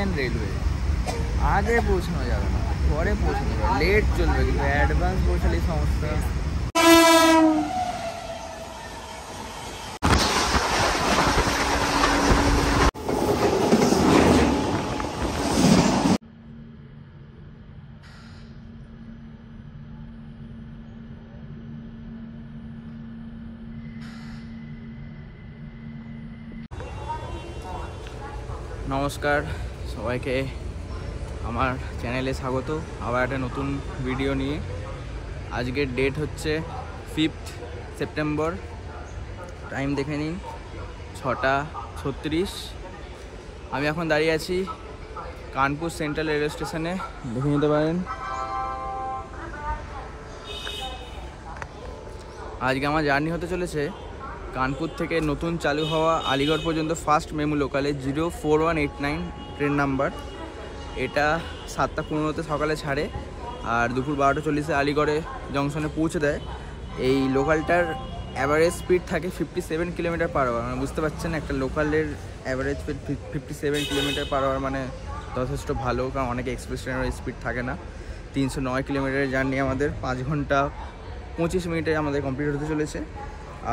Indian railway. আগে পৌঁছানো যাবে না, পরে পৌঁছানো যাবে, লেট চলবে, কিন্তু অ্যাডভান্স পৌঁছালেই সমস্যা। নমস্কার সবাইকে, আমার চ্যানেলে স্বাগত আবার একটা নতুন ভিডিও নিয়ে। আজকের ডেট হচ্ছে 5 সেপ্টেম্বর, টাইম দেখে নিন 6:36। আমি এখন দাঁড়িয়ে আছি কানপুর সেন্ট্রাল রেলওয়ে স্টেশনে, দেখে নিতে পারেন। আজকে আমার জার্নি হতে চলেছে কানপুর থেকে নতুন চালু হওয়া আলিগড় পর্যন্ত ফার্স্ট মেমু লোকালে 04189 ট্রেন নাম্বার। এটা 7:15 সকালে ছাড়ে আর দুপুর 12:40 আলিগড়ে জংশনে পৌঁছে দেয়। এই লোকালটার অ্যাভারেজ স্পিড থাকে 57 কিলোমিটার পার আওয়ার। মানে বুঝতে পারছেন, একটা লোকালের average speed 57 kilometre per hour মানে যথেষ্ট ভালো, কারণ অনেকে এক্সপ্রেস ট্রেনের স্পিড থাকে না। 309 কিলোমিটারের জার্নি আমাদের 5 ঘন্টা 25 মিনিটে আমাদের কমপ্লিট হতে চলেছে।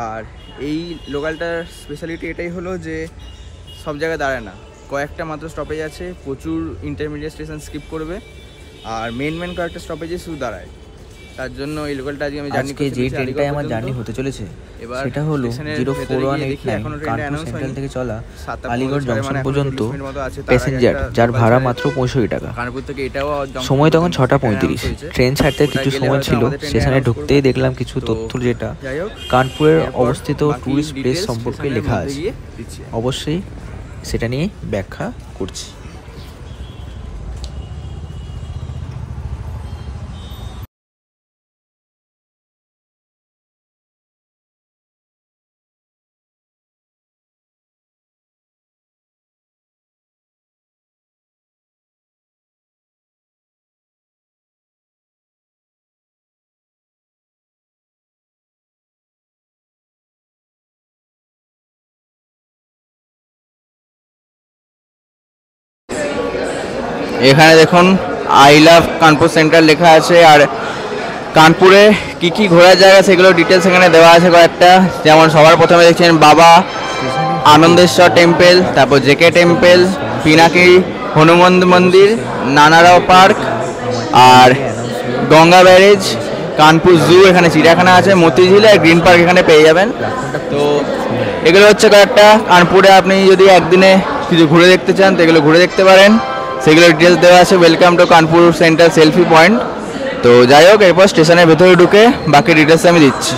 আর এই লোকালটার স্পেশালিটি এটাই হলো যে সব জায়গায় দাঁড়ায় না, কয়েকটা মাত্র স্টপেজ আছে, প্রচুর ইন্টারমিডিয়েট স্টেশন স্কিপ করবে, আর মেন কয়েকটা স্টপেজে শুধু দাঁড়ায়। তার জন্য এই লোকালটা আজকে আমি জার্নি করতে যে ট্রেনটায় আমার জার্নি হতে চলেছে সেটা হলো 04189 কানপুর সেন্ট্রাল থেকে চলা আলিগড় জংশন পর্যন্ত প্যাসেঞ্জার, যার ভাড়া মাত্র 65 টাকা। কানপুর থেকে এটাও সময় তখন 6:35। ট্রেন ছাড়তে কিছু সময় ছিল, স্টেশনে ঢুকতেই দেখলাম কিছু তথ্য, যেটা কানপুরের অবস্থিত টুরিস্ট প্লেস সম্পর্কে লেখা আছে। অবশ্যই সেটা নিয়ে ব্যাখ্যা করছি। এখানে দেখুন আই লাভ কানপুর সেন্ট্রাল লেখা আছে, আর কানপুরে কি কি ঘোরার জায়গা সেগুলো ডিটেলস এখানে দেওয়া আছে কয়েকটা। যেমন সবার প্রথমে দেখছেন বাবা আনন্দেশ্বর টেম্পল, তারপর জেকে টেম্পল, পিনাকি হনুমান মন্দির, নানারাও পার্ক, আর গঙ্গা ব্যারেজ, কানপুর জু, এখানে চিড়িয়াখানা আছে, মতিঝিল আর গ্রিন পার্ক এখানে পেয়ে যাবেন। তো এগুলো হচ্ছে কয়েকটা। কানপুরে আপনি যদি একদিনে কিছু ঘুরে দেখতে চান তো এগুলো ঘুরে দেখতে পারেন, সেগুলো ডিটেলস দেওয়া আছে। Welcome to Kanpur central selfie point. তো যাই হোক, এরপর স্টেশনের ভেতরে ঢুকে বাকি ডিটেলস আমি দিচ্ছি।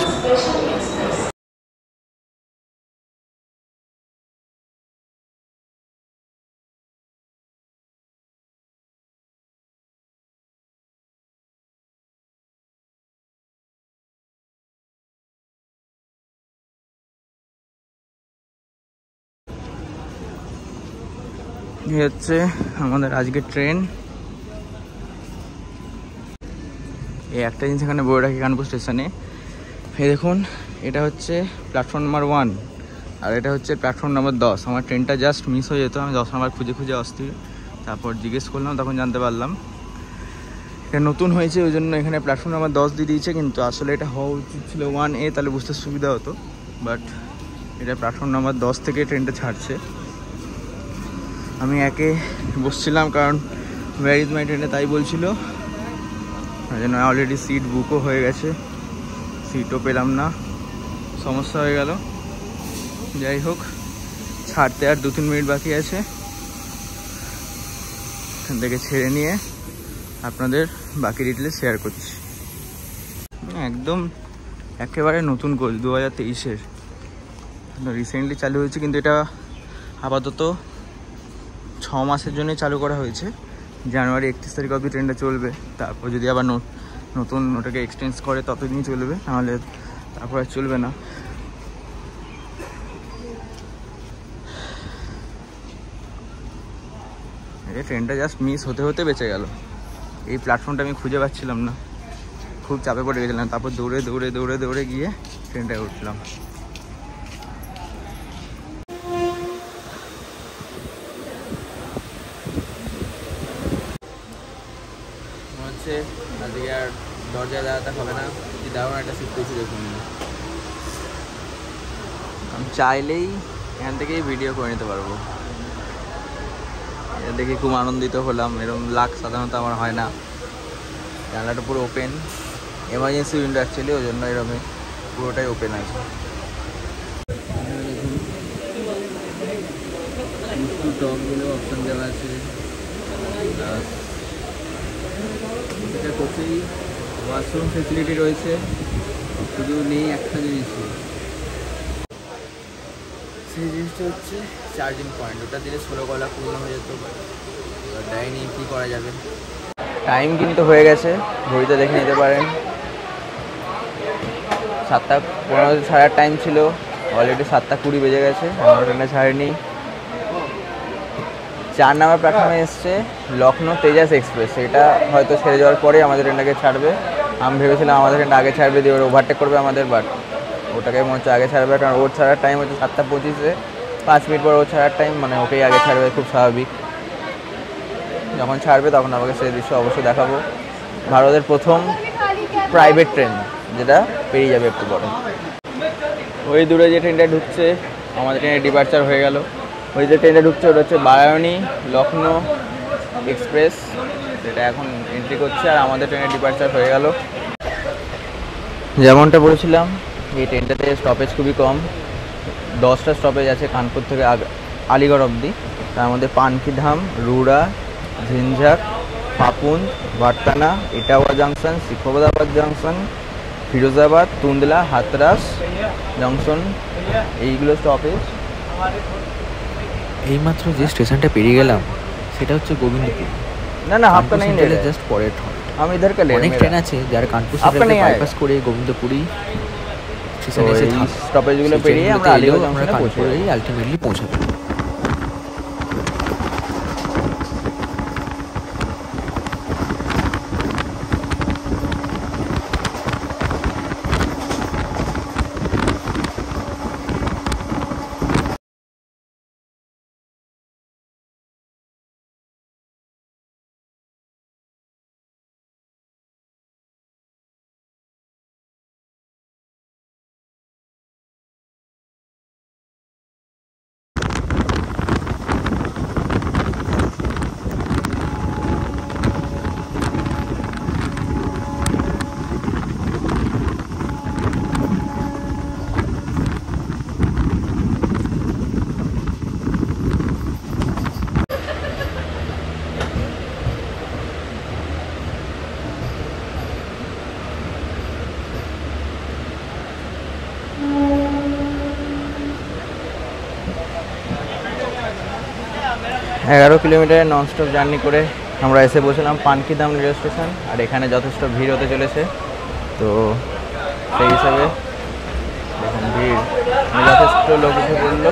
এই হচ্ছে আমাদের আজকের ট্রেন। এই একটা জিনিস এখানে বলে রাখি কানপুর স্টেশনে, এই দেখুন, এটা হচ্ছে প্ল্যাটফর্ম নাম্বার 1 আর এটা হচ্ছে প্ল্যাটফর্ম নাম্বার 10। আমার ট্রেনটা জাস্ট মিস হয়ে যেত, আমি 10 নাম্বার খুঁজে খুঁজে অস্থির। তারপর জিজ্ঞেস করলাম, তখন জানতে পারলাম এটা নতুন হয়েছে, ওই জন্য এখানে প্ল্যাটফর্ম নাম্বার 10 দিয়ে দিয়েছে। কিন্তু আসলে এটা হওয়া উচিত ছিল 1A, তাহলে বুঝতে সুবিধা হতো। বাট এটা প্ল্যাটফর্ম নাম্বার 10 থেকে ট্রেনটা ছাড়ছে। আমি একে বসছিলাম কারণ ওয়্যার ইজ মাই ট্রেনে তাই বলছিল, ওই জন্য অলরেডি সিট বুকও হয়ে গেছে, সিটও পেলাম না, সমস্যা হয়ে গেল। যাই হোক, ছাড়তে আর 2-3 মিনিট বাকি আছে, এখান থেকে ছেড়ে নিয়ে আপনাদের বাকি ডিটেলস শেয়ার করছি। একদম একেবারে নতুন কোচ, 2023-এর, রিসেন্টলি চালু হয়েছে, কিন্তু এটা আপাতত 6 মাসের জন্য চালু করা হয়েছে। জানুয়ারি 31 তারিখ অবধি ট্রেনটা চলবে, তারপর যদি আবার নতুন ওটাকে এক্সটেন্স করে ততদিনই চলবে, নাহলে তারপর আর চলবে না। এই ট্রেনটা জাস্ট মিস হতে হতে বেঁচে গেল। এই প্ল্যাটফর্মটা আমি খুঁজে পাচ্ছিলাম না, খুব চাপে পড়ে গেছিলাম। তারপর দৌড়ে দৌড়ে দৌড়ে দৌড়ে গিয়ে ট্রেনটায় উঠলাম। হচ্ছে, আজকে আর দরজায় দাঁড়াতে হবে না। কি দারুণ একটা সিট পেয়েছি দেখুন। আমি চাইলেই এখান থেকেই ভিডিও করে নিতে পারবো। এটা দেখে খুব আনন্দিত হলাম, এরকম লাক সাধারণত আমার হয় না। জানলাটা পুরো ওপেন, এমার্জেন্সি উইন্ডো অ্যাকচুয়ালি, ওই জন্য এরকম পুরোটাই ওপেন আছে। দেখুন টপগুলো অপশন দেওয়া আছে, এটা করতেই ওয়াশরুম ফেসিলিটি রয়েছে, শুধু নেই একটা জিনিসই, সেই জিনিসটা হচ্ছে চার্জিং পয়েন্ট। ওটা দিলে 16 গলা পূর্ণ হয়ে যেত, এবার দেয়নি, কী করা যাবে। টাইম কিন্তু হয়ে গেছে, ঘড়িতে দেখে নিতে পারেন। 7:15 ছাড়ার টাইম ছিল, অলরেডি 7:20 বেজে গেছে, আমরা ট্রেনে ছাড়েনি। 4 নাম্বার প্ল্যাটফর্মে এসছে লখনৌ তেজাস এক্সপ্রেস। এটা হয়তো ছেড়ে যাওয়ার পরে আমাদের ট্রেনটাকে ছাড়বে। আমি ভেবেছিলাম আমাদের ট্রেনটা আগে ছাড়বে, দিয়ে ওরা ওভারটেক করবে আমাদের, বাট ওটাকে মনে হচ্ছে আগে ছাড়বে, কারণ ওর ছাড়ার টাইম হচ্ছে 7:25, 5 মিনিট পর ওর ছাড়ার টাইম, মানে ওকেই আগে ছাড়বে, খুব স্বাভাবিক। যখন ছাড়বে তখন আমাকে সেই দৃশ্য অবশ্যই দেখাবো। ভারতের প্রথম প্রাইভেট ট্রেন যেটা পেরিয়ে যাবে একটু পরে। ওই দূরে যে ট্রেনটা ঢুকছে, আমাদের ট্রেনের ডিপার্চার হয়ে গেল। ওই যে ট্রেনটা ঢুকছে ওটা হচ্ছে বারায়ণী লখনৌ এক্সপ্রেস, যেটা এখন এন্ট্রি করছে, আর আমাদের ট্রেনের ডিপার্চার হয়ে গেল। যেমনটা বলেছিলাম, এই ট্রেনটাতে স্টপেজ খুবই কম, 10টা স্টপেজ আছে কানপুর থেকে আলিগড় অবধি। তার মধ্যে Pankidham, Rura, Jhinjhak, Papun, Bhartana, Etawah junction, Shikohabad junction, Firozabad, Tundla, Hathras junction, এইগুলো স্টপেজ। এইমাত্র যে স্টেশনটা পেরিয়ে গেলাম সেটা হচ্ছে গোবিন্দপুর। না হাফটা নেই, জাস্ট পরের হল্ট। हम इधर का ले, অনেক ট্রেন আছে যারা কানপুর থেকে বাইপাস করে গোবিন্দপুরই স্টেশনে এসে স্টপেজগুলো পেরিয়ে আমরা আলিগড় জংশনে কানপুরেই আলটিমেটলি পৌঁছাবো। एगारो किलोमीटर नॉनस्टप जार्नी करे আমরা এসে বসলাম পানকিধাম রেল স্টেশন। আর এখানে যথেষ্ট ভিড় হতে চলেছে, তো সেই হিসাবে দেখুন ভিড়, যথেষ্ট লোক উঠে পড়ল।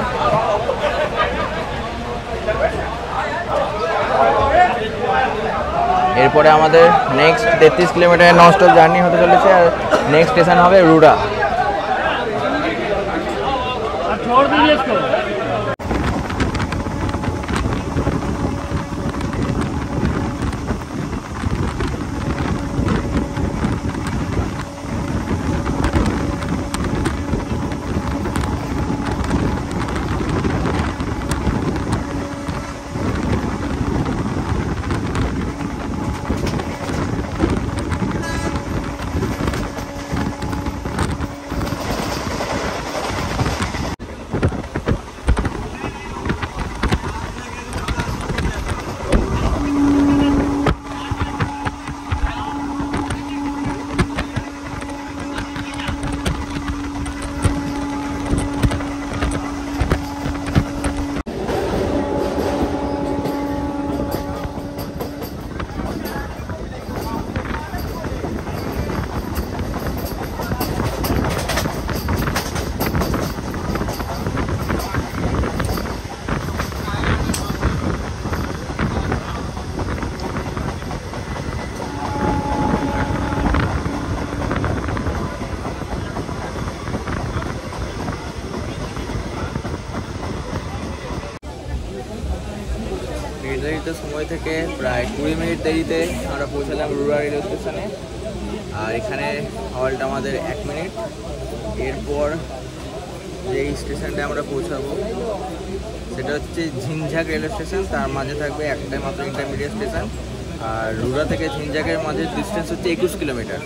এরপরে আমাদের নেক্সট 33 কিলোমিটার ননস্টপ জার্নি হতে চলেছে, আর নেক্সট স্টেশন হবে রুড়া। নির্ধারিত সময় থেকে প্রায় 20 মিনিট দেরিতে আমরা পৌঁছালাম রুরা রেলওয়ে স্টেশনে। আর এখানে হল্ট আমাদের 1 মিনিট। এরপর যেই স্টেশনটা আমরা পৌঁছাবো সেটা হচ্ছে ঝিনঝাক রেলওয়ে স্টেশন। তার মাঝে থাকবে একটাই মাত্র ইন্টারমিডিয়েট স্টেশন। আর রুরা থেকে ঝিনঝাকের মাঝে ডিস্টেন্স হচ্ছে 21 কিলোমিটার।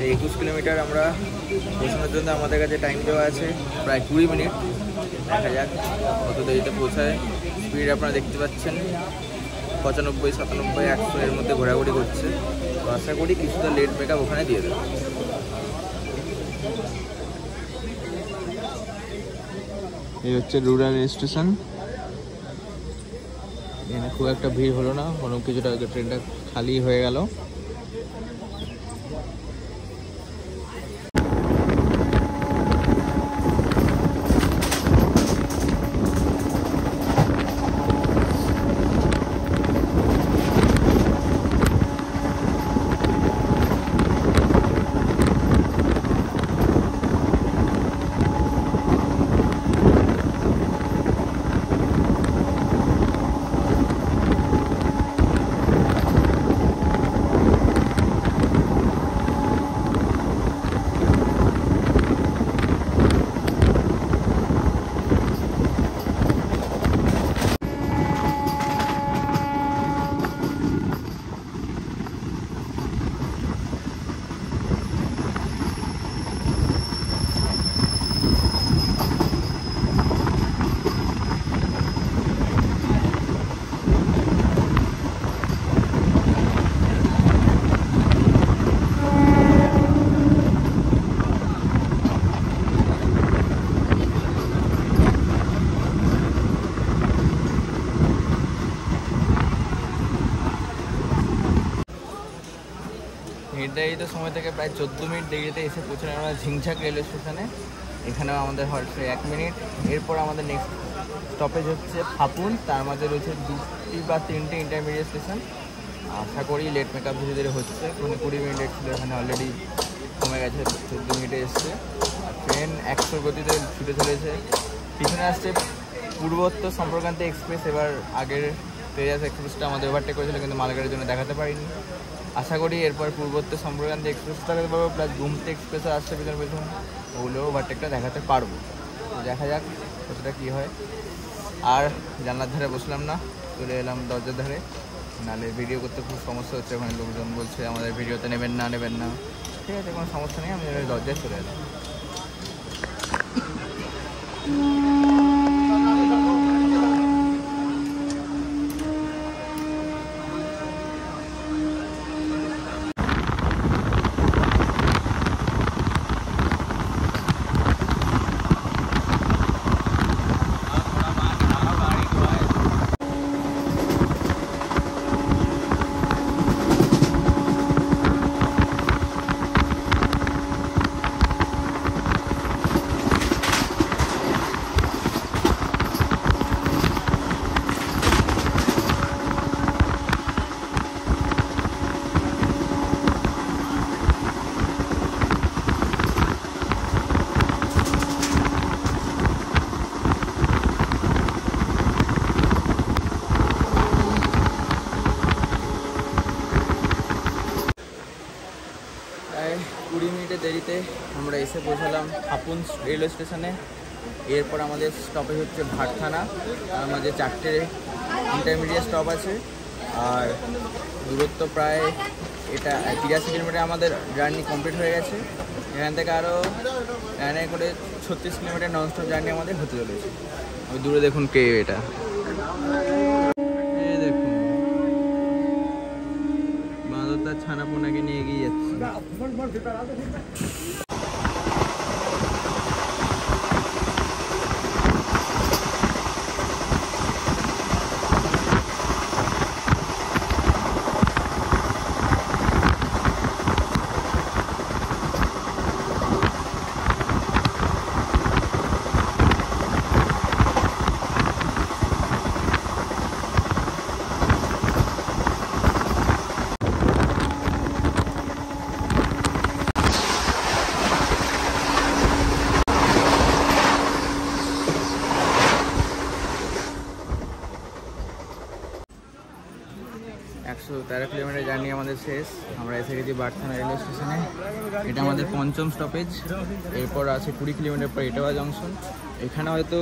এই 21 কিলোমিটার আমরা পৌঁছানোর জন্য আমাদের কাছে টাইম দেওয়া আছে প্রায় 20 মিনিট। দেখা যাক কত দেরিতে পৌঁছায়। স্পিড আপনারা দেখতে পাচ্ছেন 95, 97, 100 এর মধ্যে ঘোরাঘুরি করছে। তো আশা করি কিছুটা লেট মেকআপ ওখানে দিয়ে দেবে। এই হচ্ছে রুরাল স্টেশন। এখানে খুব একটা ভিড় হলো না, কোনো কিছুটা ট্রেনটা খালি হয়ে গেল। নির্ধারিত সময় থেকে প্রায় 14 মিনিট দেরিতে এসে পৌঁছলাম আমরা ঝিনঝাক রেলওয়ে স্টেশনে। এখানেও আমাদের হল্ট 1 মিনিট। এরপর আমাদের নেক্সট স্টপেজ হচ্ছে ফাপুন। তার মাঝে রয়েছে 2টি বা 3টে ইন্টারমিডিয়েট স্টেশন। আশা করি লেট মেকআপ ধীরে ধীরে হচ্ছে। মানে 20 মিনিট লেট ছিল, এখানে অলরেডি কমে গেছে, 14 মিনিটে এসছে। আর ট্রেন 100 গতিতে ছুটে চলেছে। পিছনে আসছে পূর্বোত্তর সম্পর্কান্তি এক্সপ্রেস। এবার আগের তেজাস এক্সপ্রেসটা আমাদের ওভারটেক করেছিল, কিন্তু মালগাড়ির জন্য দেখাতে পারিনি। আশা করি এরপর পূর্বোত্তর সম্পর্কান্তি এক্সপ্রেসটা দেখাতে পারবো, প্লাস গুমতি এক্সপ্রেসও আসছে পিছন পিছন, ওগুলোও ওভারটেকটা দেখাতে পারবো। তো দেখা যাক কতটা কী হয়। আর জানলার ধারে বসলাম না, চলে এলাম দরজার ধারে। নাহলে ভিডিও করতে খুব সমস্যা হচ্ছে, ওখানে লোকজন বলছে আমাদের ভিডিওতে নেবেন না। ঠিক আছে, কোনো সমস্যা নেই, আমি দরজায় চলে এলাম। প্রায় 20 মিনিটের দেরিতে আমরা এসে পৌঁছালাম ফাপুন রেলওয়ে স্টেশনে। এরপর আমাদের স্টপেজ হচ্ছে ভাটখানা। আমাদের 4টে ইন্টারমিডিয়েট স্টপ আছে। আর দূরত্ব প্রায় এটা 83 কিলোমিটার আমাদের জার্নি কমপ্লিট হয়ে গেছে। এখান থেকে আরও ট্রেনে করে 36 কিলোমিটার ননস্টপ জার্নি আমাদের হতে চলেছে। ওই দূরে দেখুন কে এটা, দেখুন বাঁদর তার ছানাপোনাকে নিয়ে এগিয়ে যাচ্ছে। 113 কিলোমিটার জার্নি আমাদের শেষ। আমরা এসে গেছি বারথানা রেলওয়ে স্টেশনে। এটা আমাদের পঞ্চম স্টপেজ। এরপর আছে 20 কিলোমিটার পর এটাওয়া জংশন। এখানে হয়তো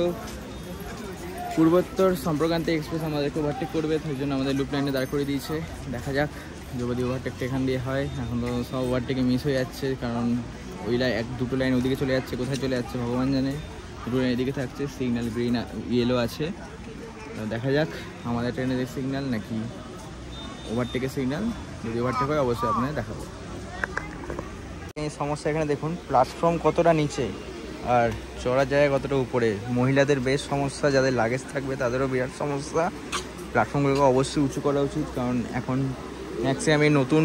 পূর্বোত্তর সম্প্রক্রান্তি এক্সপ্রেস আমাদেরকে ওভারটেক করবে, তার জন্য আমাদের লুপ লাইনে দাঁড় করে দিয়েছে। দেখা যাক যদি ওভারটেকটা এখান দিয়ে হয়। এখন তো সব ওভারটেকে মিস হয়ে যাচ্ছে, কারণ ওই দুটো লাইন ওদিকে চলে যাচ্ছে, কোথায় চলে যাচ্ছে ভগবান জানে। দুটো লাইন এদিকে থাকছে, সিগন্যাল গ্রিন ইয়েলো আছে। দেখা যাক আমাদের ট্রেনের সিগন্যাল নাকি ওভারটেকের সিগন্যাল। যদি ওভারটেক হয় অবশ্যই আপনাদের দেখাবো। এই সমস্যা এখানে দেখুন, প্ল্যাটফর্ম কতটা নিচে আর চড়ার জায়গা কতটা উপরে। মহিলাদের বেশ সমস্যা, যাদের লাগেজ থাকবে তাদেরও বিরাট সমস্যা। প্ল্যাটফর্মগুলোকে অবশ্যই উঁচু করা উচিত, কারণ এখন ম্যাক্সিমাম এই নতুন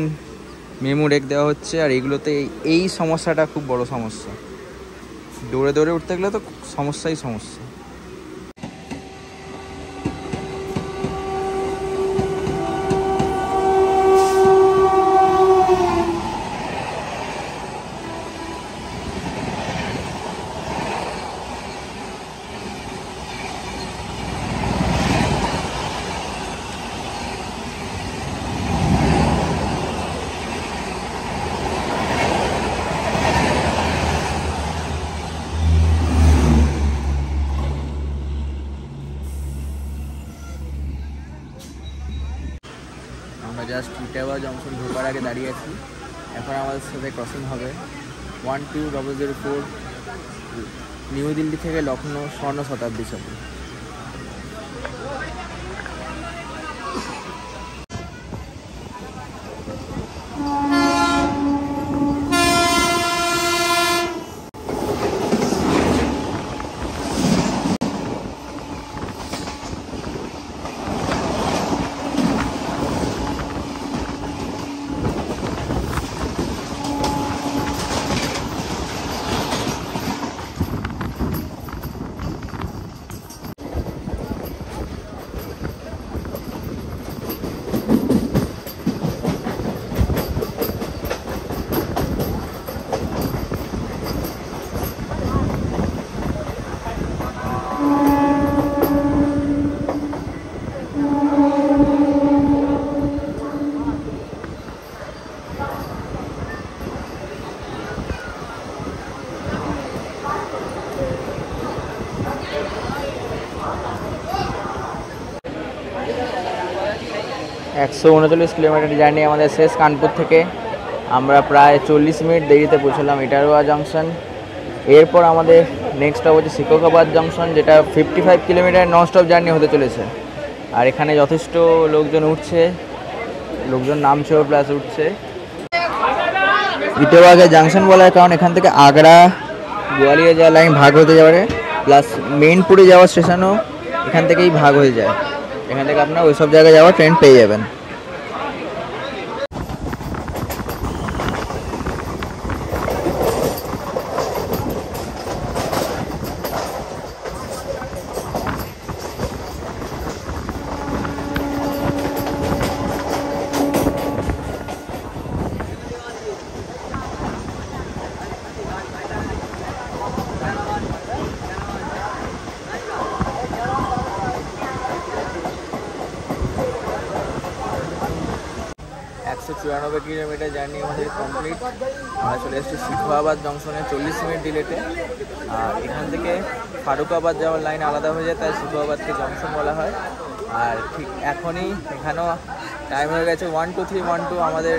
মেমো রেক দেওয়া হচ্ছে, আর এইগুলোতে এই সমস্যাটা খুব বড় সমস্যা। দৌড়ে দৌড়ে উঠতে গেলে তো সমস্যাই সমস্যা। আমরা জাস্ট ইটাওয়া জংশন ঢোকার আগে দাঁড়িয়ে আছি। এখন আমাদের সাথে ক্রসিং হবে 12004 নিউ দিল্লি থেকে লখনৌ স্বর্ণ শতাব্দী ছবি। একশো 39 কিলোমিটার জার্নি আমাদের শেষ কানপুর থেকে। আমরা প্রায় 40 মিনিট দেরিতে পৌঁছলাম ইটারোয়া জংশন। এরপর আমাদের নেক্সট স্টপ হচ্ছে সিকোকাবাদ জংশন, যেটা 55 কিলোমিটার নন স্টপ জার্নি হতে চলেছে। আর এখানে যথেষ্ট লোকজন উঠছে, লোকজন নামছেও প্লাস উঠছে। ইটারোয়াকে জাংশন বলার কারণ এখান থেকে আগ্রা গোয়ালিয়র যাওয়ার লাইন ভাগ হতে যাবে, প্লাস মেইনপুরে যাওয়ার স্টেশনও এখান থেকেই ভাগ হয়ে যায়। এখান থেকে আপনার ওই সব জায়গায় যাওয়ার ট্রেন পেয়ে যাবেন। কিলোমিটার জার্নি আমাদের কমপ্লিট। আমরা চলে এসেছি সিকোয়াবাদ জংশনে 40 মিনিট ডিলেটে। আর এখান থেকে ফারুকাবাদ যাওয়ার লাইন আলাদা হয়ে যায়, তাই সিকোয়াবাদকে জংশন বলা হয়। আর ঠিক এখনই এখানেও টাইম হয়ে গেছে 12312 আমাদের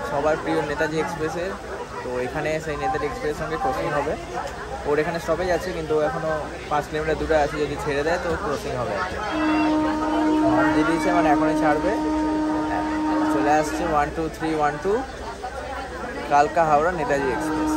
সবার প্রিয় নেতাজি এক্সপ্রেসের। তো এখানে সেই নেতাজি এক্সপ্রেসের সঙ্গে ক্রসিং হবে। ওর এখানে স্টপেজ আছে, কিন্তু এখনও 5 কিলোমিটার দূরে আছে। যদি ছেড়ে দেয় তো ক্রসিং হবে। দিয়ে দিয়েছে, মানে এখনই ছাড়বে। চলে আসছে 12312 কালকা Howrah Netaji express.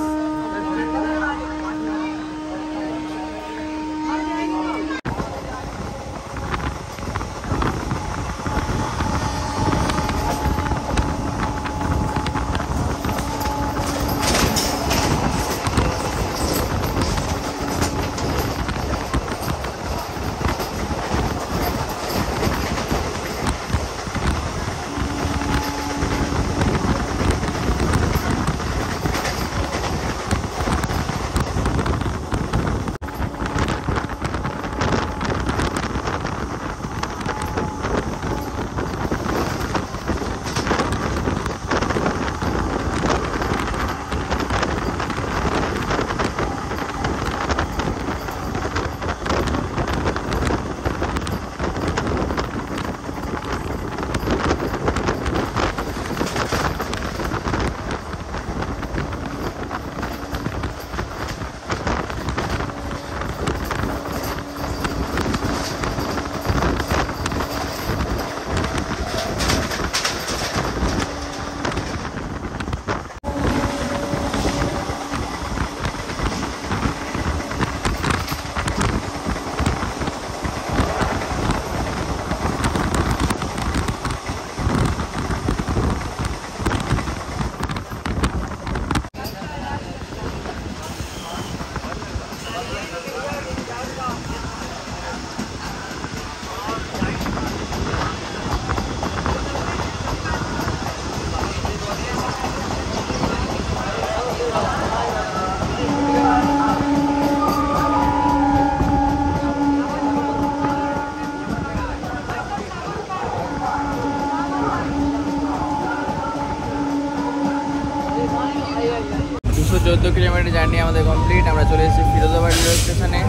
14 kilometre journey আমাদের কমপ্লিট। আমরা চলে এসেছি ফিরোজাবাদ রেলওয়ে স্টেশনে।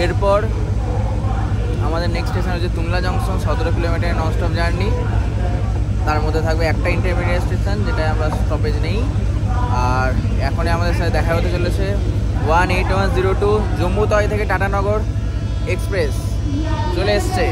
এরপর আমাদের নেক্সট স্টেশন হচ্ছে তুংলা জংশন, 17 কিলোমিটার ননস্টপ জার্নি। তার মধ্যে থাকবে একটা ইন্টারমিডিয়েট স্টেশন যেটা আমরা স্টপেজ নেই। আর এখনই আমাদের সাথে দেখা হতে চলেছে 18102 জম্মু তাওয়াই থেকে টাটানগর এক্সপ্রেস চলে এসছে।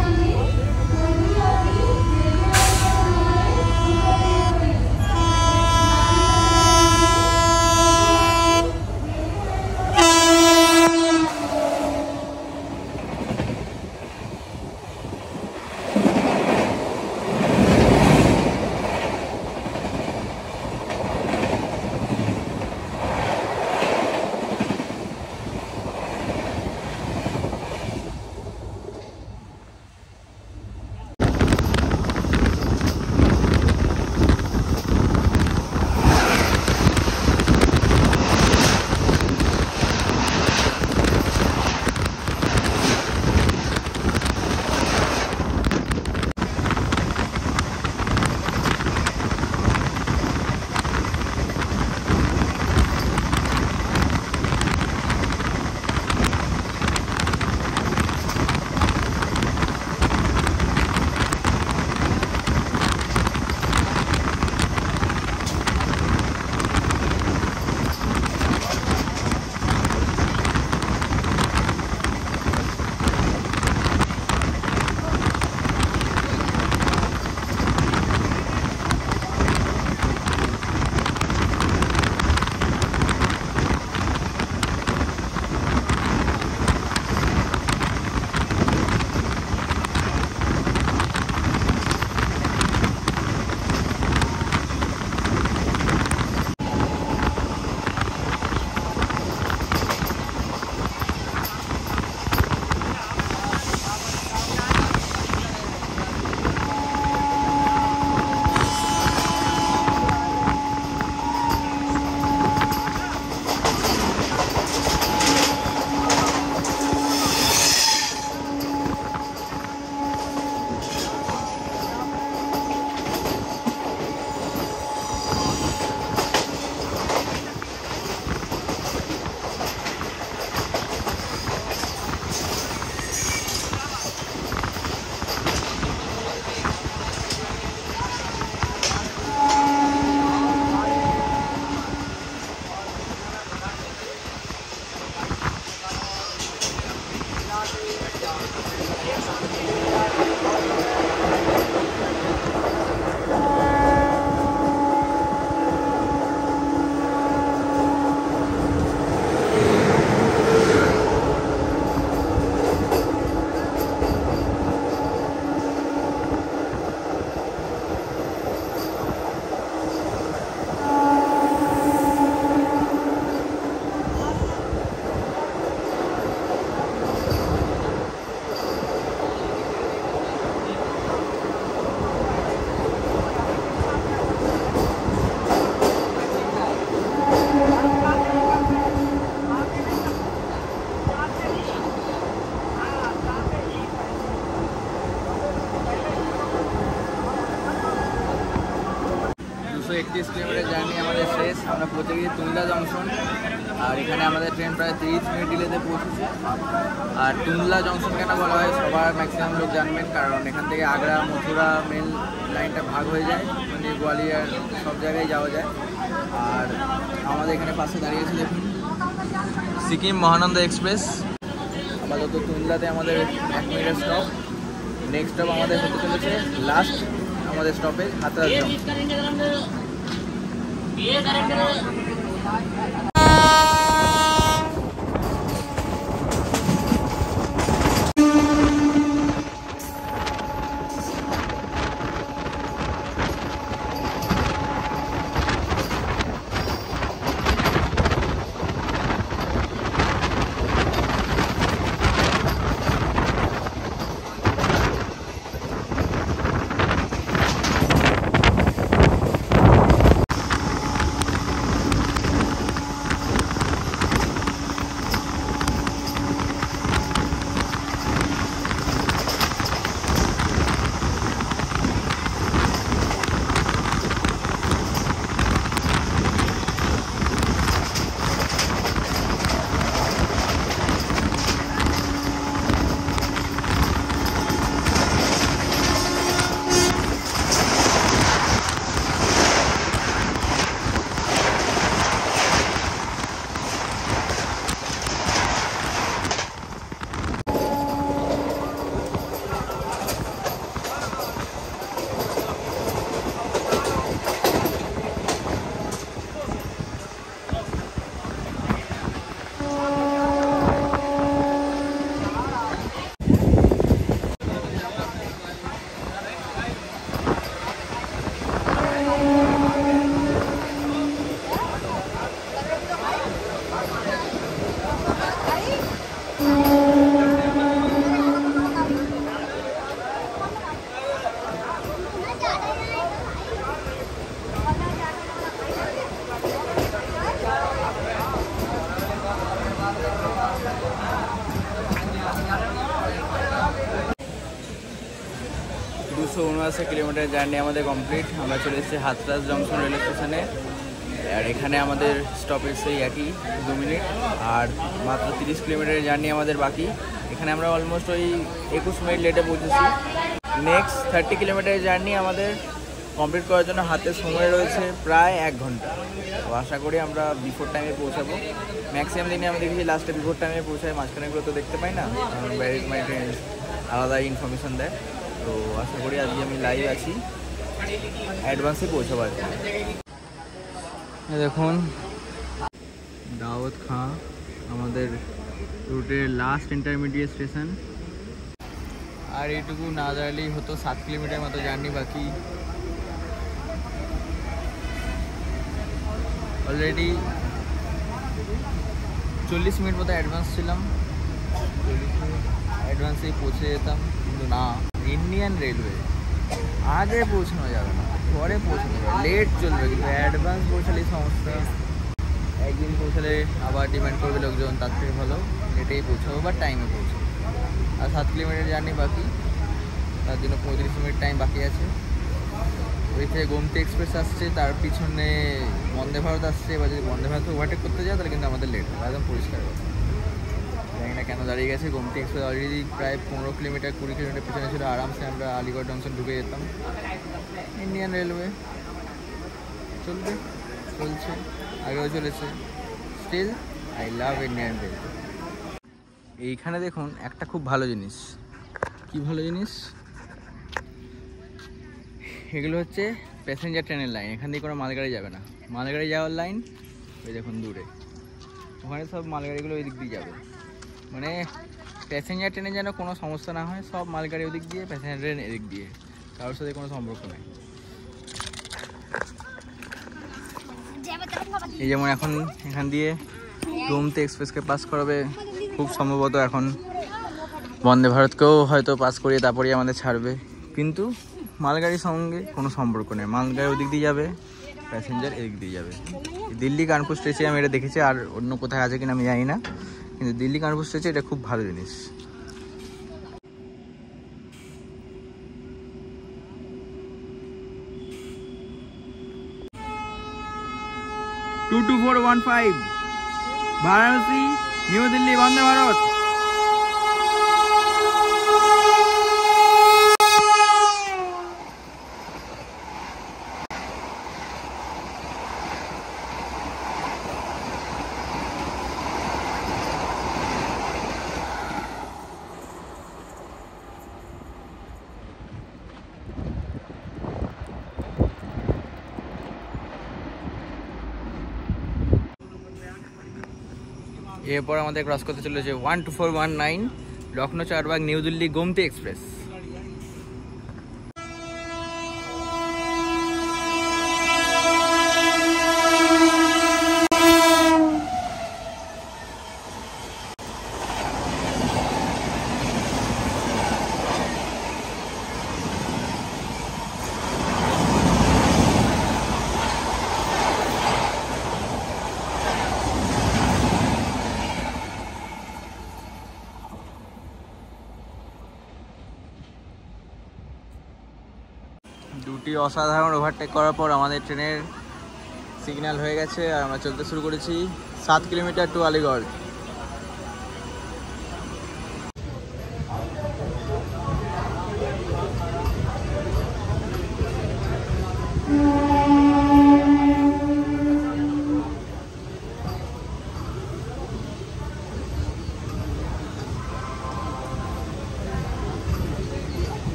কিলোমিটার জার্নি আমাদের শেষ। আমরা পৌঁছে গেছি তুংলা জংশন। আর এখানে আমাদের ট্রেন প্রায় 30 মিনিট ডিলেতে পৌঁছেছে। আর তুংলা জংশন কেন বলা হয় সবার ম্যাক্সিমাম লোক জানবেন, কারণ এখান থেকে আগ্রা মথুরা মেল লাইনটা ভাগ হয়ে যায়, মানে গোয়ালিয়র সব জায়গায় যাওয়া যায়। আর আমাদের এখানে পাশে দাঁড়িয়েছে দেখুন সিকিম মহানন্দা এক্সপ্রেস। আপাতত তুংলাতে আমাদের 1 মিনিটের স্টপ। নেক্সট স্টপ আমাদের হতে চলেছে লাস্ট আমাদের stoppage Hathras junction. 279 kilometre journey আমাদের কমপ্লিট। আমরা চলে এসেছি হাতরাস জংশন রেল স্টেশনে। আর এখানে আমাদের স্টপেজ সেই একই 2 মিনিট, আর মাত্র 30 কিলোমিটারের জার্নি আমাদের বাকি। এখানে আমরা অলমোস্ট ওই 21 মিনিট লেটে পৌঁছেছি। নেক্সট 30 কিলোমিটারের জার্নি আমাদের কমপ্লিট করার জন্য হাতে সময় রয়েছে প্রায় 1 ঘন্টা। তো আশা করি আমরা বিফোর টাইমে পৌঁছাবো। ম্যাক্সিমাম দিনে আমি দেখেছি লাস্টে বিফোর টাইমে পৌঁছায়, মাঝখানেগুলো তো দেখতে পাই না, ব্যার ইজ মাই ট্রেন আলাদা ইনফরমেশন দেয়। তো আশা করি আজকে আমি লাইভ আছি, অ্যাডভান্সে পৌঁছাবো। দেখুন দাউদ খাঁ আমাদের রুটের লাস্ট ইন্টারমিডিয়েট স্টেশন। আর এইটুকু না দাঁড়ালেই হতো, 7 কিলোমিটার মতো জার্নি বাকি। অলরেডি 40 মিনিট মতো অ্যাডভান্স ছিলাম, 40 মিনিট অ্যাডভান্সেই পৌঁছে যেতাম, কিন্তু না, ইন্ডিয়ান রেলওয়ে আগে পৌঁছানো যাবে না, পরে পৌঁছানো যাবে, লেট চলবে, কিন্তু অ্যাডভান্স পৌঁছালেই সমস্যা। একদিন পৌঁছালে আবার ডিমান্ড করবে লোকজন, তার থেকে ভালো লেটেই পৌঁছাবো বা টাইমে পৌঁছাবো। আর 7 কিলোমিটার জার্নি বাকি, তার জন্য 35 মিনিট টাইম বাকি আছে। ওই থেকে গোমতী এক্সপ্রেস আসছে, তার পিছনে বন্দে ভারত আসছে। এবার যদি বন্দে ভারত ওভারটেক করতে যাও তাহলে কিন্তু আমাদের লেট হবে, একদম পরিষ্কার কথা। জানি না কেন দাঁড়িয়ে গেছে। গোমতী এক্সপ্রেস অলরেডি প্রায় 15 কিলোমিটার 20 কিলোমিটার পিছনে ছিল, আরামসে আমরা আলিগড় জংশন ঢুকে যেতাম। ইন্ডিয়ান রেলওয়ে চলবে, চলছে, আগেও চলেছে। Still I love Indian Railway. এইখানে দেখুন একটা খুব ভালো জিনিস। কি ভালো জিনিস? এগুলো হচ্ছে প্যাসেঞ্জার ট্রেনের লাইন। এখান দিয়ে কোনো মালগাড়ি যাবে না, মালগাড়ি যাওয়ার লাইন ওই দেখুন দূরে, ওখানে সব মালগাড়িগুলো ওই দিক দিয়ে যাবে। মানে প্যাসেঞ্জার ট্রেনে যেন কোনো সমস্যা না হয়, সব মালগাড়ি ওদিক দিয়ে, প্যাসেঞ্জার ট্রেন এদিক দিয়ে, কারোর সাথে কোনো সম্পর্ক নেই। এই যেমন এখন এখান দিয়ে গোমতী এক্সপ্রেসকে পাস করাবে, খুব সম্ভবত এখন বন্দে ভারতকেও হয়তো পাস করিয়ে তারপরেই আমাদের ছাড়বে, কিন্তু মালগাড়ির সঙ্গে কোনো সম্পর্ক নেই। মালগাড়ি ওদিক দিয়ে যাবে, প্যাসেঞ্জার এদিক দিয়ে যাবে। দিল্লি কানপুর স্টেশনে আমি এটা দেখেছি, আর অন্য কোথায় আছে কিনা আমি জানি না, কিন্তু দিল্লি কানপুর স্টেশনে এটা খুব ভালো জিনিস। বারাণসী নিউ দিল্লি বন্দে ভারত। এরপর আমাদের ক্রস করতে চলেছে 12419 লখনৌ চারবাগ নিউ দিল্লি গোমতী এক্সপ্রেস। দুটি অসাধারণ ওভারটেক করার পর আমাদের ট্রেনের সিগন্যাল হয়ে গেছে, আর আমরা চলতে শুরু করেছি 7 কিলোমিটার টু আলিগড়।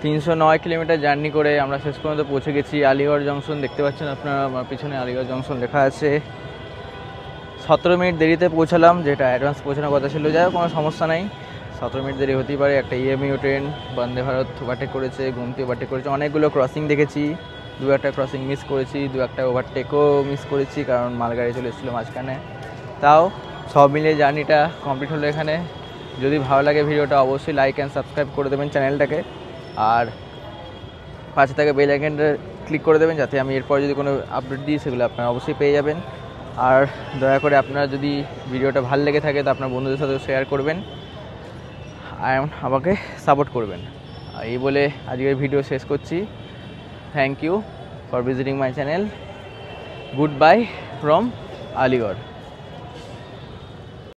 তিনশো 9 কিলোমিটার জার্নি করে আমরা শেষ পর্যন্ত পৌঁছে গেছি আলিগড় জংশন। দেখতে পাচ্ছেন আপনারা আমার পিছনে আলিগড় জংশন লেখা আছে। 17 মিনিট দেরিতে পৌঁছালাম, যেটা অ্যাডভান্স পৌঁছানোর কথা ছিল। যাই হোক, কোনো সমস্যা নাই, 17 মিনিট দেরি হতেই পারে। একটা EMU train Vande Bharat overtake করেছে, গোমতী ওভারটেক করেছে, অনেকগুলো ক্রসিং দেখেছি, 2-1টা ক্রসিং মিস করেছি, 2-1টা ওভারটেকও মিস করেছি, কারণ মালগাড়ি চলে এসেছিলো মাঝখানে। তাও সব মিলিয়ে জার্নিটা কমপ্লিট হলো এখানে। যদি ভালো লাগে ভিডিওটা অবশ্যই লাইক অ্যান্ড সাবস্ক্রাইব করে দেবেন চ্যানেলটাকে, আর পাশে থাকা বেল আইকনটা ক্লিক করে দেবেন, যাতে আমি এরপর যদি কোনো আপডেট দিই সেগুলো আপনারা অবশ্যই পেয়ে যাবেন। আর দয়া করে আপনারা যদি ভিডিওটা ভালো লেগে থাকে তো আপনার বন্ধুদের সাথে শেয়ার করবেন, আমাকে সাপোর্ট করবেন। এই বলে আজকের ভিডিও শেষ করছি। Thank you for visiting my channel. Good bye from Aligarh.